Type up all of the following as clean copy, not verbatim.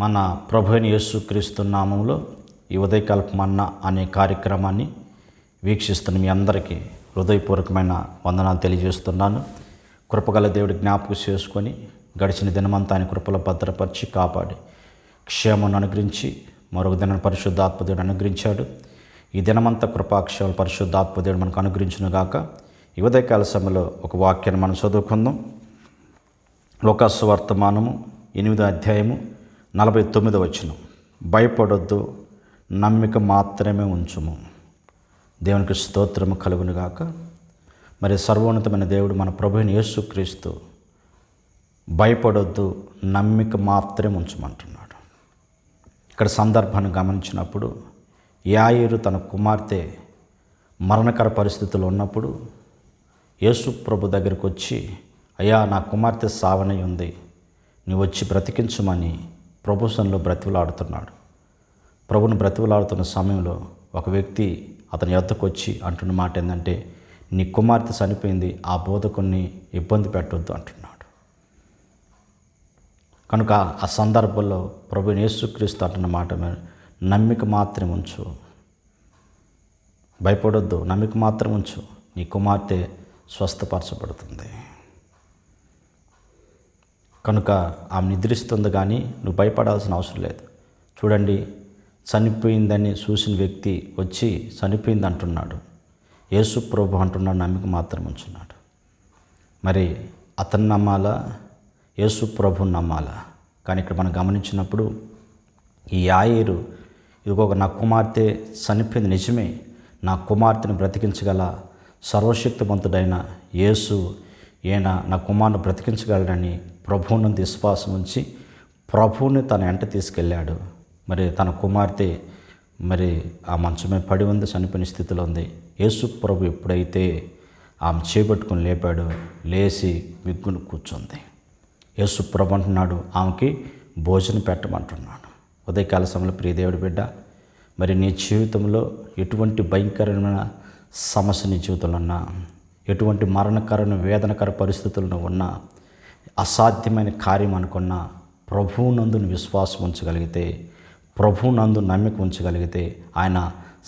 మన ప్రభు అయిన యేసుక్రీస్తు నామములో ఈ ఉదయకాలపు మన్నా అనే కార్యక్రమాన్ని వీక్షిస్తున్న మీ అందరికీ హృదయపూర్వకమైన వందనాలు తెలియజేస్తున్నాను. కృపగల దేవుడి జ్ఞాపకం చేసుకొని గడిచిన దినమంతా ఆయన కృపలో భద్రపరిచి కాపాడి క్షేమాన్ని అనుగ్రహించి మరొక దిన పరిశుద్ధాత్మదేవుడు అనుగ్రహించాడు. ఈ దినమంతా కృపాక్షేమాలు పరిశుద్ధాత్మదేవుడు మనకు అనుగ్రహించును గాక. ఈ ఉదయకాల సమయంలో ఒక వాక్యాన్ని మనం చదువుకుందాం. లూకాసు వర్తమానము 8వ అధ్యాయము 49వ వచనం. భయపడొద్దు, నమ్మిక మాత్రమే ఉంచుము. దేవునికి స్తోత్రము కలుగును గాక. మరి సర్వోన్నతమైన దేవుడు మన ప్రభువైన యేసుక్రీస్తు భయపడొద్దు, నమ్మిక మాత్రమే ఉంచమంటున్నాడు. ఇక్కడ సందర్భాన్ని గమనించినప్పుడు యాయిరు తన కుమార్తె మరణకర పరిస్థితుల్లో ఉన్నప్పుడు యేసు ప్రభు దగ్గరికి వచ్చి, అయ్యా నా కుమార్తె సావనై ఉంది, నీవు వచ్చి బ్రతికించమని ప్రభుత్వంలో బ్రతిమలాడుతున్నాడు. ప్రభుని బ్రతిమలాడుతున్న సమయంలో ఒక వ్యక్తి అతని యొద్దకు వచ్చి అంటున్న మాట ఏంటంటే, నీ కుమార్తె చనిపోయింది, ఆ బోధకుని ఇబ్బంది పెట్టొద్దు అంటున్నాడు. కనుక ఆ సందర్భంలో ప్రభువైన యేసుక్రీస్తు అంటున్న మాట నమ్మిక మాత్రం ఉంచు, భయపడొద్దు, నమ్మిక మాత్రం ఉంచు, నీ కుమార్తె స్వస్థపరచబడుతుంది. కనుక ఆమె నిద్రిస్తుంది, కానీ నువ్వు భయపడాల్సిన అవసరం లేదు. చూడండి, చనిపోయిందని చూసిన వ్యక్తి వచ్చి చనిపోయింది అంటున్నాడు. యేసు ప్రభు అంటున్నాడు నమ్మిక మాత్రం ఉంచున్నాడు. మరి అతను నమ్మాలా, యేసు ప్రభుని నమ్మాలా? కానీ ఇక్కడ మనం గమనించినప్పుడు ఈ యాయిరు ఇదిగో నా కుమార్తె చనిపోయింది నిజమే, నా కుమార్తెను బ్రతికించగల సర్వశక్తివంతుడైన యేసు ఈయన నా కుమారుని బ్రతికించగలడని ప్రభువునందు విశ్వాసం ఉంచి ప్రభువుని తన వెంట తీసుకెళ్ళాడు. మరి తన కుమార్తె మరి ఆ మంచమే పడి ఉంది, చనిపోయిన స్థితిలో ఉంది. యేసు ప్రభు ఎప్పుడైతే ఆమె చేపట్టుకుని లేపాడు, లేచి విగ్గును కూర్చుంది. యేసు ప్రభు అంటున్నాడు ఆమెకి భోజనం పెట్టమంటున్నాడు. ఉదయకాల సమయంలో ప్రియదేవుడి బిడ్డ, మరి నీ జీవితంలో ఎటువంటి భయంకరమైన సమస్య నీ జీవితంలో ఉన్నా, ఎటువంటి మరణకరమైన వేదనకర పరిస్థితుల్లో ఉన్నా, అసాధ్యమైన కార్యం అనుకున్న ప్రభువునందు విశ్వాసం ఉంచగలిగితే, ప్రభువునందు నమ్మిక ఉంచగలిగితే ఆయన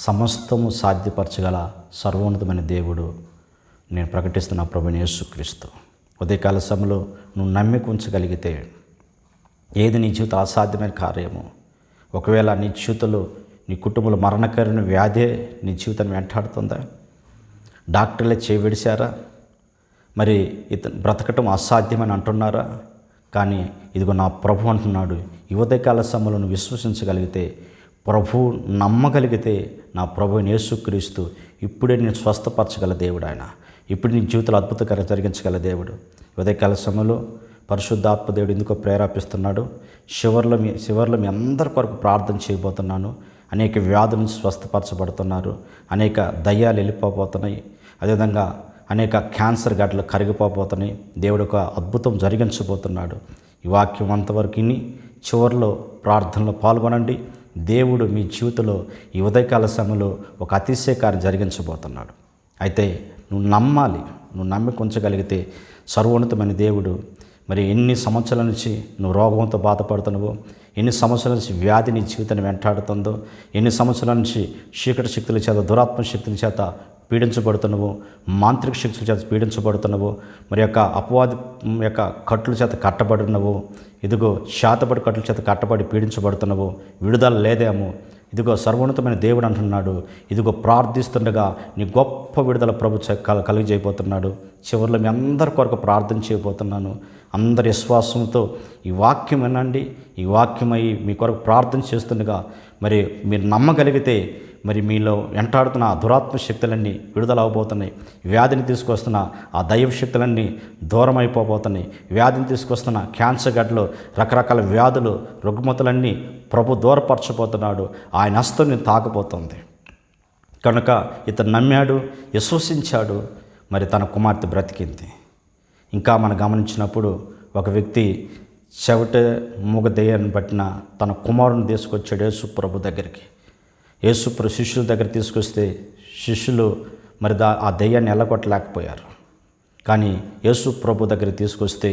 సమస్తము సాధ్యపరచగల సర్వోన్నతమైన దేవుడు. నేను ప్రకటిస్తున్న ప్రభువైన యేసుక్రీస్తు. ఉదయకాల సమయంలో నువ్వు నమ్మిక ఉంచగలిగితే ఏది నీ జీవితం అసాధ్యమైన కార్యము, ఒకవేళ నీ జీవితంలో నీ కుటుంబంలో మరణకరమైన వ్యాధే నీ జీవితాన్ని వెంటాడుతుందా, డాక్టర్లే చేయవిడిశారా, మరి ఇతను బ్రతకటం అసాధ్యమని అంటున్నారా, కానీ ఇదిగో నా ప్రభు అంటున్నాడు ఈ ఉదయకాల సమయంలో నువ్వు విశ్వసించగలిగితే, ప్రభు నమ్మగలిగితే నా ప్రభువైన యేసుక్రీస్తు ఇప్పుడే నేను స్వస్థపరచగల దేవుడు. ఆయన ఇప్పుడు నీ జీవితంలో అద్భుతకరం జరిగించగల దేవుడు. ఉదయకాల సమయంలో పరిశుద్ధాత్మ దేవుడు ఎందుకో ప్రేరేపిస్తున్నాడు. చివరిలో మీ అందరి కొరకు ప్రార్థన చేయబోతున్నాను. అనేక వ్యాధుల నుంచి స్వస్థపరచబడుతున్నారు, అనేక దయ్యాలు వెళ్ళిపోబోతున్నాయి, అదేవిధంగా అనేక క్యాన్సర్ గడ్డలు కరిగిపోబోతున్నాయి. దేవుడు ఒక అద్భుతం జరిగించబోతున్నాడు. ఈ వాక్యం అంతవరకు విని చివరిలో ప్రార్థనలో పాల్గొనండి. దేవుడు మీ జీవితంలో ఈ ఉదయకాల సమయంలో ఒక అతిశయకార్యం జరిగించబోతున్నాడు. అయితే నువ్వు నమ్మాలి, నువ్వు నమ్మిక ఉంచగలిగితే సర్వోన్నతమైన దేవుడు మరి ఎన్ని సంవత్సరాల నుంచి నువ్వు రోగంతో బాధపడుతున్నావో, ఎన్ని సంవత్సరాల నుంచి వ్యాధి నీ జీవితాన్ని వెంటాడుతుందో, ఎన్ని సంవత్సరాల నుంచి చీకటి శక్తుల చేత, దురాత్మ శక్తుల చేత పీడించబడుతున్నావు, మాంత్రిక శక్తుల చేత పీడించబడుతున్నావు, మరి యొక్క అపవాది యొక్క కట్టుల చేత కట్టబడినవు, ఇదిగో శాతపడి కట్టుల చేత కట్టబడి పీడించబడుతున్నావు, విడుదల లేదేమో, ఇదిగో సర్వోన్నతమైన దేవుడు అంటున్నాడు, ఇదిగో ప్రార్థిస్తుండగా నీ గొప్ప విడుదల ప్రభు కలిగజేయబోతున్నాడు. చివరిలో మీ అందరి కొరకు ప్రార్థన చేయబోతున్నాను. అందరి విశ్వాసంతో ఈ వాక్యం వినండి. ఈ వాక్యమై మీ కొరకు ప్రార్థన చేస్తుండగా మరి మీరు నమ్మగలిగితే మరి మీలో వెంటాడుతున్న ఆ దురాత్మ శక్తులన్నీ విడుదల అవబోతున్నాయి. వ్యాధిని తీసుకొస్తున్న ఆ దైవ శక్తులన్నీ దూరం అయిపోబోతున్నాయి. వ్యాధిని తీసుకొస్తున్న క్యాన్సర్ గడ్డలు, రకరకాల వ్యాధులు, రుగ్మతలన్నీ ప్రభు దూరపరచబోతున్నాడు. ఆయన హస్తం నేను తాకబోతుంది. కనుక ఇతను నమ్మాడు, విశ్వసించాడు, మరి తన కుమార్తె బ్రతికింది. ఇంకా మనం గమనించినప్పుడు ఒక వ్యక్తి చెవిట మూగ దెయ్యాన్ని పట్టిన తన కుమారుని తీసుకొచ్చాడు యేసు ప్రభు దగ్గరికి. యేసు ప్రభు శిష్యుల దగ్గర తీసుకొస్తే శిష్యులు మరి ఆ దెయ్యాన్ని ఎల్లగొట్టలేకపోయారు. కానీ యేసు ప్రభు దగ్గరికి తీసుకొస్తే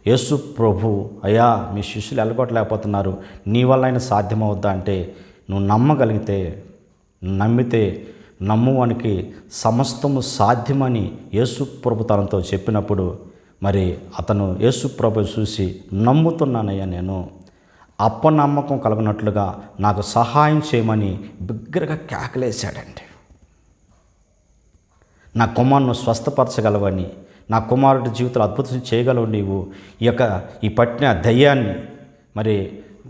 యేసు ప్రభు, అయ్యా మీ శిష్యులు వెళ్ళగొట్టలేకపోతున్నారు, నీ వల్ల అయినా సాధ్యమవుద్దా అంటే, నువ్వు నమ్మగలిగితే, నమ్మితే నమ్మువానికి సమస్తము సాధ్యమని యేసు ప్రభు తనతో చెప్పినప్పుడు మరి అతను యేసు ప్రభు చూసి, నమ్ముతున్నానయ్యా, నేను అపనమ్మకం కలగనట్లుగా నాకు సహాయం చేయమని బిగ్గరగా కేకలేశాడండి. నా కుమారును స్వస్థపరచగలవని, నా కుమారుడి జీవితంలో అద్భుతం చేయగలవు నీవు, ఈ పట్టిన దయ్యాన్ని మరి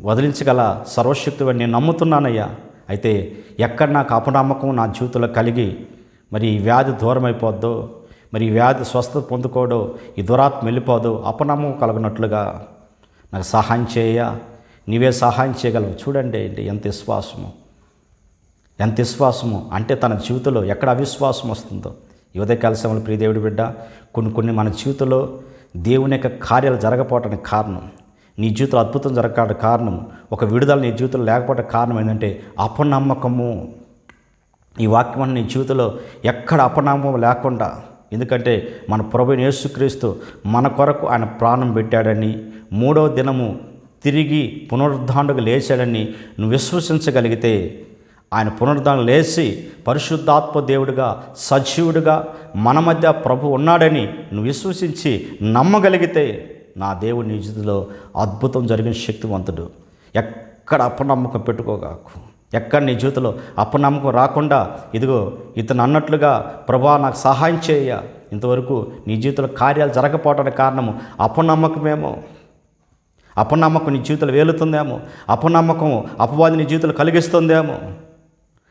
వదిలించగల సర్వశక్తివని నేను నమ్ముతున్నానయ్యా. అయితే ఎక్కడ నాకు అపనమ్మకం నా జీవితంలో కలిగి మరి ఈ వ్యాధి దూరం అయిపోద్దో, మరి ఈ వ్యాధి స్వస్థత పొందుకోవడో, ఈ దురాత్మ వెళ్ళిపోదు, అపనమ్మకం కలగనట్లుగా నాకు సహాయం చేయ, నీవే సహాయం చేయగలవు. చూడండి ఎంత విశ్వాసము అంటే తన జీవితంలో ఎక్కడ అవిశ్వాసం వస్తుందో. ఈ ఉదయకాల సమయంలో ప్రియ దేవుడి బిడ్డ, కొన్ని మన జీవితంలో దేవుని యొక్క కార్యాలు జరగకపోవటానికి కారణం, నీ జీవితంలో అద్భుతం జరగడానికి కారణం, ఒక విడుదల నీ జీవితంలో లేకపోవడానికి కారణం ఏంటంటే అపనమ్మకము. ఈ వాక్యం నీ జీవితంలో ఎక్కడ అపనమ్మకం లేకుండా, ఎందుకంటే మన ప్రభువైన యేసుక్రీస్తు మన కొరకు ఆయన ప్రాణం పెట్టాడని, 3వ దినము తిరిగి పునరుద్ధానుడిగా లేచాడని నువ్వు విశ్వసించగలిగితే, ఆయన పునరుద్ధానం లేచి పరిశుద్ధాత్మ దేవుడిగా సజీవుడిగా మన మధ్య ప్రభు ఉన్నాడని నువ్వు విశ్వసించి నమ్మగలిగితే, నా దేవుడి నీ జీవితంలో అద్భుతం జరిగిన శక్తివంతుడు. ఎక్కడ అపనమ్మకం పెట్టుకోగాకు, ఎక్కడ నీ జీవితంలో అపనమ్మకం రాకుండా, ఇదిగో ఇతను అన్నట్లుగా ప్రభా నాకు సహాయం చేయ, ఇంతవరకు నీ జీవితంలో కార్యాలు జరగకపోవడానికి కారణము అపనమ్మకమేమో, అపనమ్మకం నీ జీవితంలో వేలుతుందేమో, అపనమ్మకం అపవాది నీ జీవితంలో కలిగిస్తుందేమో.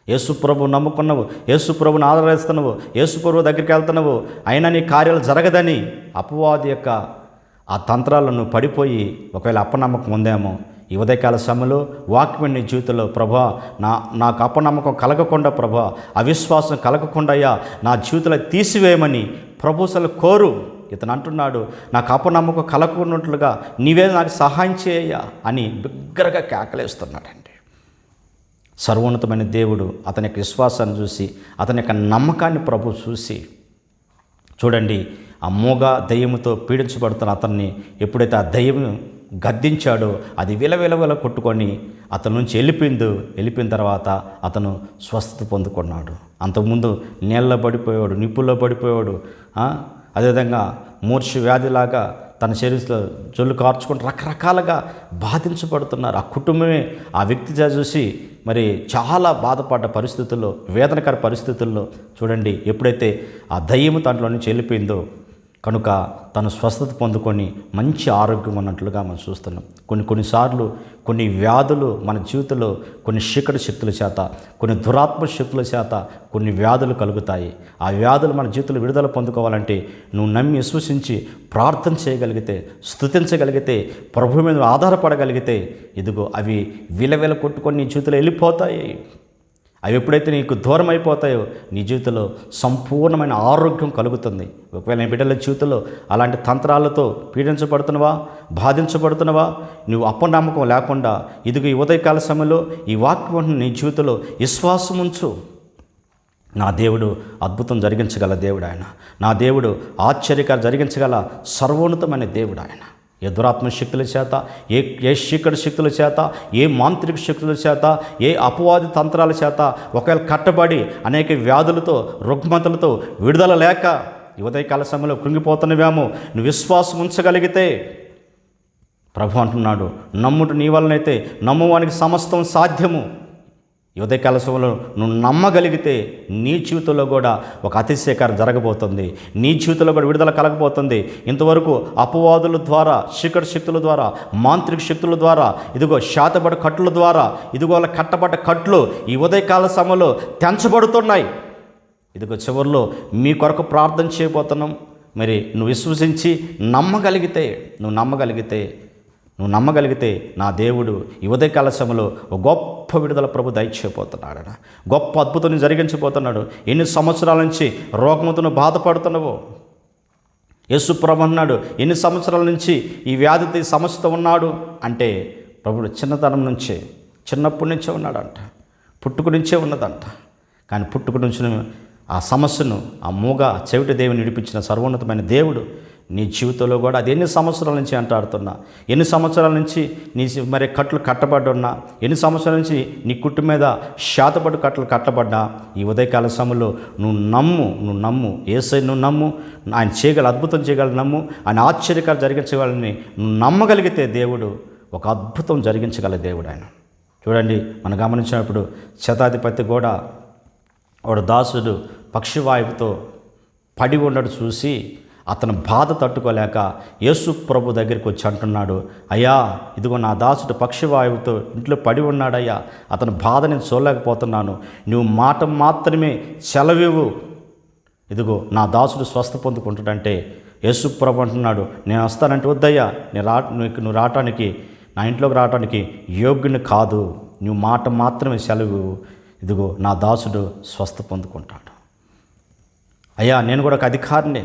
యేసు ప్రభు నమ్ముకున్నావు, యేసు ప్రభుని ఆదరిస్తున్నావు, యేసు ప్రభు దగ్గరికి వెళ్తున్నావు, అయినా నీ కార్యాలు జరగదని అపవాది యొక్క ఆ తంత్రాలను పడిపోయి ఒకవేళ అపనమ్మకం ఉందేమో, ఈ ఉదయకాల సమయంలో వాక్యం నీ జీవితంలో, ప్రభా నాకు అపనమ్మకం కలగకుండా, ప్రభా అవిశ్వాసం కలగకుండా అయ్యా నా జీవితంలో తీసివేయమని ప్రభువులు కోరు. ఇతను అంటున్నాడు, నాకు అపనమ్మకం కలగకున్నట్లుగా నీవే నాకు సహాయం చేయ అని బిగ్గరగా కేకలేస్తున్నాడండి. సర్వోన్నతమైన దేవుడు అతని యొక్క విశ్వాసాన్ని చూసి, అతని యొక్క నమ్మకాన్ని ప్రభు చూసి, చూడండి ఆ మూగ దయ్యముతో పీడించబడుతున్న అతన్ని ఎప్పుడైతే ఆ దయ్యం గద్దించాడో అది విలవిలవిల కొట్టుకొని అతని నుంచి వెళ్ళిపోయిన తర్వాత అతను స్వస్థత పొందుకున్నాడు. అంతకుముందు నీళ్ళలో పడిపోయాడు, నిప్పుల్లో పడిపోయాడు, అదేవిధంగా మూర్ఛ వ్యాధిలాగా తన శరీరంలో జొల్లు కార్చుకుంటూ రకరకాలుగా బాధించబడుతున్నారు. ఆ కుటుంబమే ఆ వ్యక్తి చూసి మరి చాలా బాధపడ్డ పరిస్థితుల్లో, వేదనకర పరిస్థితుల్లో చూడండి ఎప్పుడైతే ఆ దయ్యము దాంట్లో నుంచి వెళ్ళిపోయిందో కనుక తను స్వస్థత పొందుకొని మంచి ఆరోగ్యం ఉన్నట్లుగా మనం చూస్తున్నాం. కొన్నిసార్లు కొన్ని వ్యాధులు మన జీవితంలో కొన్ని చీకటి శక్తుల చేత, కొన్ని దురాత్మ శక్తుల చేత కొన్ని వ్యాధులు కలుగుతాయి. ఆ వ్యాధులు మన జీవితంలో విడుదల పొందుకోవాలంటే నువ్వు నమ్మి విశ్వసించి ప్రార్థన చేయగలిగితే, స్తుతించగలిగితే, ప్రభు మీద ఆధారపడగలిగితే, ఇదిగో అవి విలవిల కొట్టుకొని నీ జీవితంలో వెళ్ళిపోతాయి. అవి ఎప్పుడైతే నీకు దూరం అయిపోతాయో నీ జీవితంలో సంపూర్ణమైన ఆరోగ్యం కలుగుతుంది. ఒకవేళ నీ బిడ్డల జీవితంలో అలాంటి తంత్రాలతో పీడించబడుతున్నవా, బాధించబడుతున్నవా, నువ్వు అపనమ్మకం లేకుండా ఇదిగో ఈ ఉదయకాల సమయంలో ఈ వాక్యం నీ జీవితంలో విశ్వాసం ఉంచు. నా దేవుడు అద్భుతం జరిగించగల దేవుడు ఆయన. నా దేవుడు ఆశ్చర్యకాలు జరిగించగల సర్వోన్నతమైన దేవుడు ఆయన. ఏ దురాత్మ శక్తుల చేత, ఏ చీకటి శక్తుల చేత, ఏ మాంత్రిక శక్తుల చేత, ఏ అపవాది తంత్రాల చేత ఒకవేళ కట్టబడి అనేక వ్యాధులతో, రుగ్మతలతో విడుదల లేక ఈ ఉదయకాల సమయంలో కృంగిపోతున్నవేమో, నువ్వు విశ్వాసం ఉంచగలిగితే ప్రభు అంటున్నాడు, నమ్ముట నీ వలనైతే నమ్మువానికి సమస్తం సాధ్యము. ఈ ఉదయకాల సమయంలో నువ్వు నమ్మగలిగితే నీ జీవితంలో కూడా ఒక అతిశయకారం జరగబోతుంది. నీ జీవితంలో కూడా విడుదల కలగబోతుంది. ఇంతవరకు అపవాదుల ద్వారా, చీకటి శక్తుల ద్వారా, మాంత్రిక శక్తుల ద్వారా, ఇదిగో శాతబడ్డ కట్టుల ద్వారా, ఇదిగో అలా కట్టబడ్డ కట్లు ఈ ఉదయకాల సమయంలో తెంచబడుతున్నాయి. ఇదిగో చివరిలో మీ కొరకు ప్రార్థన చేయబోతున్నాం. మరి నువ్వు విశ్వసించి నమ్మగలిగితే నా దేవుడు ఈ ఉదయకాల సమయంలో ఒక గొప్ప విడుదల ప్రభు దయచేయబోతున్నాడు. గొప్ప అద్భుతాన్ని జరిగించబోతున్నాడు. ఎన్ని సంవత్సరాల నుంచి రోగముతో బాధపడుతున్నావో యేసు ప్రభు అన్నాడు, ఎన్ని సంవత్సరాల నుంచి ఈ వ్యాధితో సమస్యతో ఉన్నాడు అంటే ప్రభుడు చిన్నప్పటి నుంచే ఉన్నాడంట, పుట్టుక నుంచే ఉన్నదంట. కానీ పుట్టుక నుంచి ఆ సమస్యను, ఆ మూగ చెవిటి దేవుని విడిపించిన సర్వోన్నతమైన దేవుడు నీ జీవితంలో కూడా అది ఎన్ని సంవత్సరాల నుంచి అంటాడుతున్నా, ఎన్ని సంవత్సరాల నుంచి నీ మరి కట్లు కట్టబడి ఉన్నా, ఎన్ని సంవత్సరాల నుంచి నీ కుట్టు మీద శాతపడి కట్టలు కట్టబడ్డా, ఈ ఉదయకాల సమయంలో నువ్వు నమ్ము యేసయ్య, నువ్వు నమ్ము, ఆయన చేయగల అద్భుతం చేయగల నమ్ము, ఆయన ఆశ్చర్యకాలు జరిగించగలని నువ్వు నమ్మగలిగితే దేవుడు ఒక అద్భుతం జరిగించగల దేవుడు ఆయన. చూడండి, మనం గమనించినప్పుడు శతాధిపతి కూడా వాడు దాసుడు పక్షివాయువుతో పడి ఉండడు చూసి అతను బాధ తట్టుకోలేక యేసు ప్రభు దగ్గరికి వచ్చి అంటున్నాడు, అయ్యా ఇదిగో నా దాసుడు పక్షివాయువుతో ఇంట్లో పడి ఉన్నాడయ్యా, అతని బాధ నేను చూడలేకపోతున్నాను, నువ్వు మాట మాత్రమే సెలవివ్వు, ఇదిగో నా దాసుడు స్వస్థ పొందుకుంటాడంటే యేసు ప్రభు అంటున్నాడు, నేను వస్తానంటే వద్దయ్యా, నువ్వు రావటానికి, నా ఇంట్లోకి రావటానికి యోగ్యుని కాదు, నువ్వు మాట మాత్రమే సెలవు, ఇదిగో నా దాసుడు స్వస్థ పొందుకుంటాడు. అయ్యా నేను కూడా ఒక అధికారిని,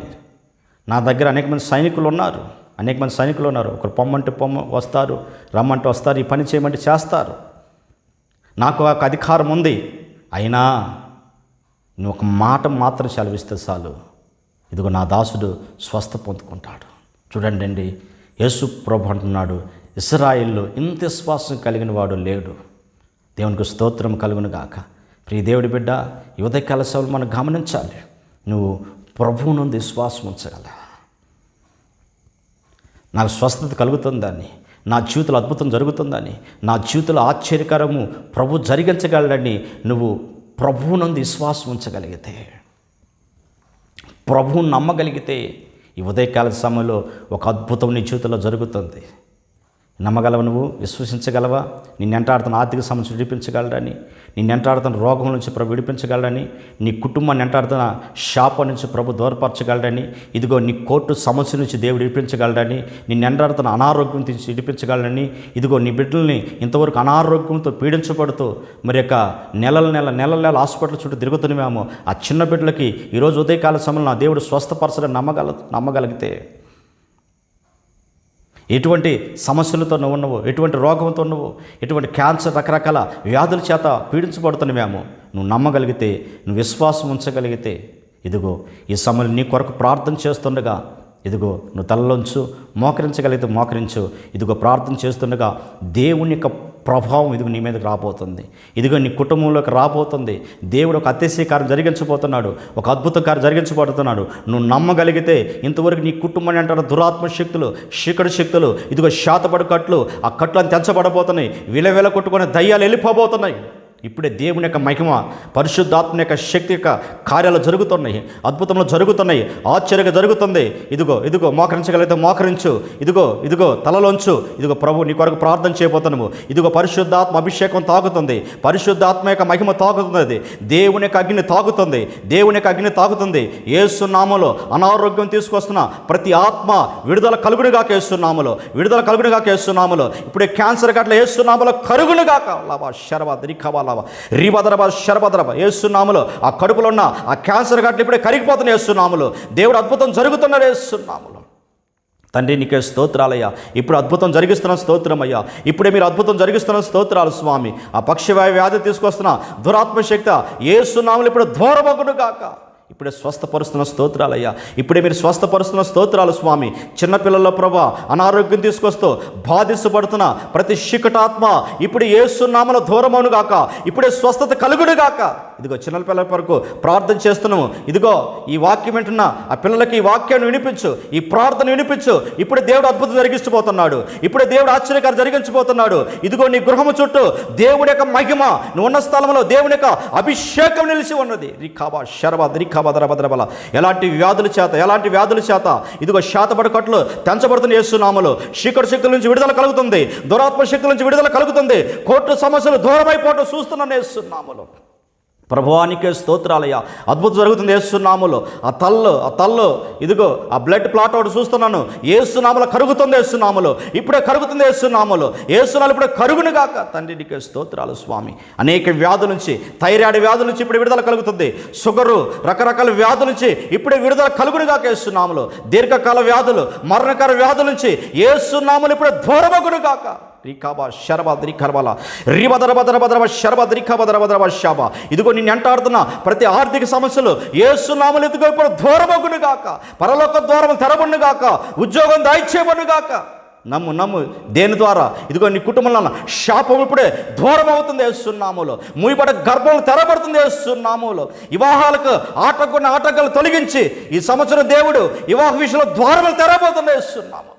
నా దగ్గర అనేక మంది సైనికులు ఉన్నారు, ఒకరు పొమ్మంటే వస్తారు, రమ్మంటే వస్తారు, ఈ పని చేయమంటే చేస్తారు, నాకు ఒక అధికారం ఉంది, అయినా నువ్వు ఒక మాట మాత్రం సెలవిస్తే చాలు, ఇదిగో నా దాసుడు స్వస్థ పొందుకుంటాడు. చూడండి అండి, యేసు ప్రభు అంటున్నాడు, ఇశ్రాయేలులో ఇంత విశ్వాసం కలిగిన వాడు లేడు. దేవునికి స్తోత్రం కలుగును గాక. ప్రియ దేవుడి బిడ్డ, ఈ ఉదయకాల సేవలు మనం గమనించాలి. నువ్వు ప్రభువు నుండి విశ్వాసం ఉంచగల, నాకు స్వస్థత కలుగుతుందని, నా జీవితంలో అద్భుతం జరుగుతుందని, నా జీవితంలో ఆశ్చర్యకరము ప్రభు జరిగించగలడని నువ్వు ప్రభువు నుండి విశ్వాసం ఉంచగలిగితే, ప్రభువుని నమ్మగలిగితే, ఈ ఉదయకాల సమయంలో ఒక అద్భుతం నీ జీవితంలో జరుగుతుంది. నమ్మగలవా? నువ్వు విశ్వసించగలవా? నిన్నెంటాడుతున్న ఆర్థిక సమస్య విడిపించగలడని, నిన్నెంటాడుతున్న రోగం నుంచి ప్రభు విడిపించగలడని, నీ కుటుంబాన్ని ఎంటాడుతున్న శాపం నుంచి ప్రభు దూరపరచగలడని, ఇదిగో నీ కోర్టు సమస్య నుంచి దేవుడు విడిపించగలడని, నిన్నెంటాడుతున్న అనారోగ్యం నుంచి విడిపించగలడని, ఇదిగో నీ బిడ్డల్ని ఇంతవరకు అనారోగ్యంతో పీడించబడుతూ మరి యొక్క నెలల హాస్పిటల్ చుట్టూ తిరుగుతున్నామేమో, ఆ చిన్న బిడ్డలకి ఈరోజు ఉదయకాల సమయంలో నా దేవుడు స్వస్థపరచడం నమ్మగలిగితే, ఎటువంటి సమస్యలతో నువ్వు ఉన్నావు, ఎటువంటి రోగంతో నువ్వు, ఎటువంటి క్యాన్సర్, రకరకాల వ్యాధుల చేత పీడించబడుతున్నామేమో, నువ్వు నమ్మగలిగితే, నువ్వు విశ్వాసం ఉంచగలిగితే, ఇదిగో ఈ సమయంలో నీ కొరకు ప్రార్థన చేస్తుండగా, ఇదిగో నువ్వు తలలోంచు మోకరించగలిగితే మోకరించు, ఇదిగో ప్రార్థన చేస్తుండగా దేవుని యొక్క ప్రభావం ఇదిగో నీ మీదకి రాబోతుంది, ఇదిగో నీ కుటుంబంలోకి రాబోతుంది. దేవుడు ఒక అతిశయ కార్యం జరిగించబోతున్నాడు, ఒక అద్భుత కార్యం జరిగించబోతున్నాడు. నువ్వు నమ్మగలిగితే ఇంతవరకు నీ కుటుంబాన్ని అంటారు దురాత్మ శక్తులు, చీకటి శక్తులు, ఇదిగో శాతపడి కట్లు, ఆ కట్లను తెంచబడబోతున్నాయి, విలవిల కొట్టుకునే దయ్యాలు వెళ్ళిపోబోతున్నాయి. ఇప్పుడే దేవుని యొక్క మహిమ, పరిశుద్ధాత్మ యొక్క శక్తి యొక్క కార్యాలు జరుగుతున్నాయి, అద్భుతంలో జరుగుతున్నాయి, ఆశ్చర్యంగా జరుగుతుంది. ఇదిగో మోకరించగలిగితే మోకరించు, ఇదిగో తలలోంచు, ఇదిగో ప్రభు నీ కొరకు ప్రార్థన చేయబోతున్నాము. ఇదిగో పరిశుద్ధాత్మ అభిషేకం తాగుతుంది, పరిశుద్ధాత్మ యొక్క మహిమ తాగుతుంది, దేవుని యొక్క అగ్ని తాగుతుంది, దేవుని యొక్క అగ్ని తాగుతుంది. యేసు నామములో అనారోగ్యం తీసుకొస్తున్న ప్రతి ఆత్మ విడుదల కలుగునుగాక, యేసు నామములో విడుదల కలుగునుగాక, యేసు నామములో ఇప్పుడే క్యాన్సర్ గట్ల యేసు నామములో కలుగునుగాక. లాభా శరవద్రి కవాల శరభద్రబ యేసునామములో ఆ కడుపులో ఉన్న ఆ క్యాన్సర్ గట్లు ఇప్పుడే కరిగిపోతున్న యేసునామములో దేవుడు అద్భుతం జరుగుతున్నాడు. యేసునామములో తండ్రి నీకే స్తోత్రాలయ్యా, ఇప్పుడు అద్భుతం జరిగిస్తున్న స్తోత్రమయ్యా, ఇప్పుడే మీరు అద్భుతం జరిగిస్తున్న స్తోత్రాలు స్వామి. ఆ పక్షివాయు వ్యాధి తీసుకొస్తున్న దురాత్మ శక్తి యేసునామములో ఇప్పుడు దూరమగును గాక. ఇప్పుడే స్వస్థపరుస్తున్న స్తోత్రాలయ్యా, ఇప్పుడే మీరు స్వస్థపరుస్తున్న స్తోత్రాలు స్వామి. చిన్నపిల్లల ప్రభా అనారోగ్యం తీసుకొస్తూ బాధించబడుతున్న ప్రతి శికటాత్మ ఇప్పుడు యేసు నామములో దూరమవును గాక, ఇప్పుడే స్వస్థత కలుగును గాక. ఇదిగో చిన్న పిల్లల వరకు ప్రార్థన చేస్తున్నాము, ఇదిగో ఈ వాక్యం వింటున్న ఆ పిల్లలకి ఈ వాక్యాన్ని వినిపించు, ఈ ప్రార్థన వినిపించు. ఇప్పుడే దేవుడు అద్భుతం జరిగించబోతున్నాడు, ఇప్పుడే దేవుడు ఆశ్చర్యకార్యం జరిగించబోతున్నాడు. ఇదిగో నీ గృహము చుట్టూ దేవుడి యొక్క మహిమ, నువ్వు ఉన్న స్థలంలో దేవుని యొక్క అభిషేకం నిలిచి ఉన్నది. రిఖాబా శరబద్ రిఖాబద్రబద్రబల ఎలాంటి వ్యాధుల చేత ఇదిగో శాతపడి కట్లు తెంచబడుతున్న యేసునామములో చీకటి శక్తుల నుంచి విడుదల కలుగుతుంది, దురాత్మ శక్తుల నుంచి విడుదల కలుగుతుంది, కోర్టు సమస్యలు దూరమైపోవడం చూస్తున్నాను యేసునామములో. ప్రభువానికే స్తోత్రాలయ్యా, అద్భుతం జరుగుతుంది యేసునామములో. ఆ తల్లో ఇదిగో ఆ బ్లడ్ క్లాట్ ఒకటి చూస్తున్నాను, యేసునామములో కరుగుతుంది, యేసునామములో ఇప్పుడే కరుగుతుంది, యేసునామములో యేసునామములో ఇప్పుడే కరుగును గాక. తండ్రి నీకే స్తోత్రాలు స్వామి. అనేక వ్యాధుల నుంచి, థైరాయిడ్ వ్యాధుల నుంచి ఇప్పుడు విడుదల కలుగుతుంది, షుగరు, రకరకాల వ్యాధుల నుంచి ఇప్పుడే విడుదల కలుగును గాక యేసునామములో. దీర్ఘకాల వ్యాధులు, మరణకర వ్యాధుల నుంచి యేసునామములో ఇప్పుడే దూరమగును గాక. రికాబా శరబద్రి కర్బల రిబదర బదర బదర శరబద్రి కబదర బదర శాబ. ఇదిగో నిన్ను ఎంటాడుతున్న ప్రతి ఆర్థిక సమస్యలు యేసు నామములో ఎత్తుకో ఇప్పుడు దూరమగును గాక, పరలోక ద్వారములు తెరబడును గాక, ఉద్యోగం దయచేయబడును గాక. నమ్ము దేని ద్వారా? ఇదిగో నీ కుటుంబంలో శాపం ఇప్పుడే దూరం అవుతుంది యేసునామములో. మూయబడ్డ గర్భం తెరబడుతుంది యేసునామములో. వివాహాలకు ఆటంకాలు తొలగించి ఈ సంవత్సరం దేవుడు వివాహ విషయంలో ద్వారములు తెరబోతుంది యేసునామములో.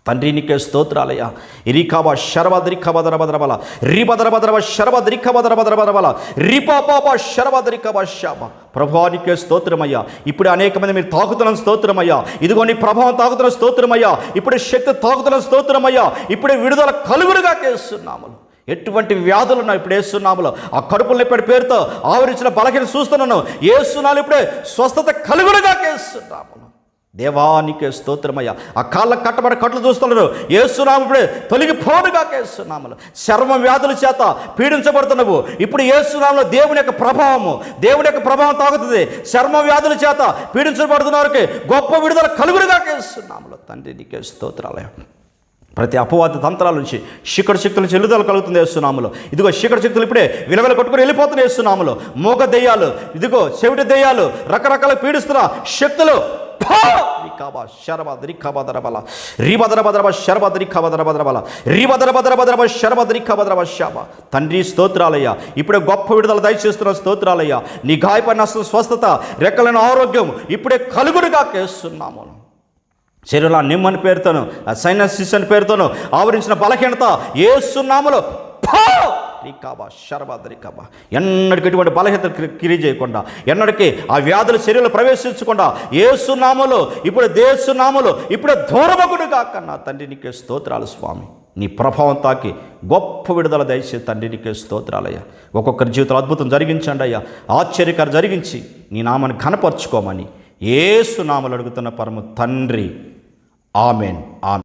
తండ్రి నీకే స్తోత్రాలయ్యా. ఇరికాబా శరబద్రి కబదర బదరబల రిబదర బదరబ శరబద్రి కబదర బదరబల రిపాపా శరబద్రి కబ శాబ. ప్రభువా నీకే స్తోత్రమయ్యా. ఇప్పుడు అనేక మంది మీరు తాకుతున్న స్తోత్రమయ్యా. ఇదిగో నీ ప్రభావం తాకుతున్న స్తోత్రమయ్యా. ఇప్పుడే శక్తి తాకుతున్న స్తోత్రమయ్యా. ఇప్పుడే విడుదల కలుగుడుగా యేసునామములో. ఎటువంటి వ్యాధులు ఉన్నాయి ఇప్పుడు యేసునామములో. ఆ కడుపులు నొప్పి పేరుతో ఆవరించిన బలహీన చూస్తున్నాను యేసునామములో ఇప్పుడే స్వస్థత కలుగుడుగా యేసునామములో. దేవానికే స్తోత్రమయ్యా. ఆ కాళ్ళ కట్టబడి కట్లు చూస్తున్నారు యేసునామములో ఇప్పుడే తొలగిపోనుగా యేసునామములో. చర్మ వ్యాధుల చేత పీడించబడుతున్నావు ఇప్పుడు యేసునామములో దేవుని యొక్క ప్రభావం తాగుతుంది. చర్మ వ్యాధుల చేత పీడించబడుతున్న వారికి గొప్ప విడుదల కలుగుడుగా యేసునామములో. తండ్రి నీకే స్తోత్రాలయ్యా. ప్రతి అపవాద తంత్రాల నుంచి శిఖర శక్తుల నుంచి ఎల్లుదల కలుగుతుంది యేసునామములో. ఇదిగో శిఖర శక్తులు ఇప్పుడే విలవెల కొట్టుకుని వెళ్ళిపోతున్నాయి యేసునామములో. మూగ దెయ్యాలు, ఇదిగో చెవిటి దెయ్యాలు, రకరకాల పీడిస్తున్న శక్తులు తండ్రి స్తోత్రాలయ్యా. ఇప్పుడే గొప్ప విడుదల దయచేస్తున్న స్తోత్రాలయ్యా. నీ గాయపడిన స్వస్థత, రెక్కలైన ఆరోగ్యం ఇప్పుడే కలుగుడుగా యేసునామములో. శరీరంలో నిమ్మని పేరుతోను, సైనసిస్ అని పేరుతోను ఆవరించిన బలహీనత యేసునామములో రికాబా శరబద్రికాబా. ఎన్నటికి ఎటువంటి బలహీనత క్రియ చేయకుండా, ఎన్నటికీ ఆ వ్యాధుల శరీరంలో ప్రవేశించకుండా యేసునామములో ఇప్పుడు యేసునామములో ఇప్పుడే దూరమగును గాక. నా తండ్రి నీకే స్తోత్రాలు స్వామి. నీ ప్రభావం తాకి గొప్ప విడుదల దయచేసి తండ్రి నీకే స్తోత్రాలయ్యా. ఒక్కొక్కరి జీవితంలో అద్భుతం జరిగించండి అయ్యా. ఆశ్చర్యకరం జరిగించి నీ నామాన్ని ఘనపరచుకోమని యేసునామములో అడుగుతున్న పరమ తండ్రి. ఆమెన్.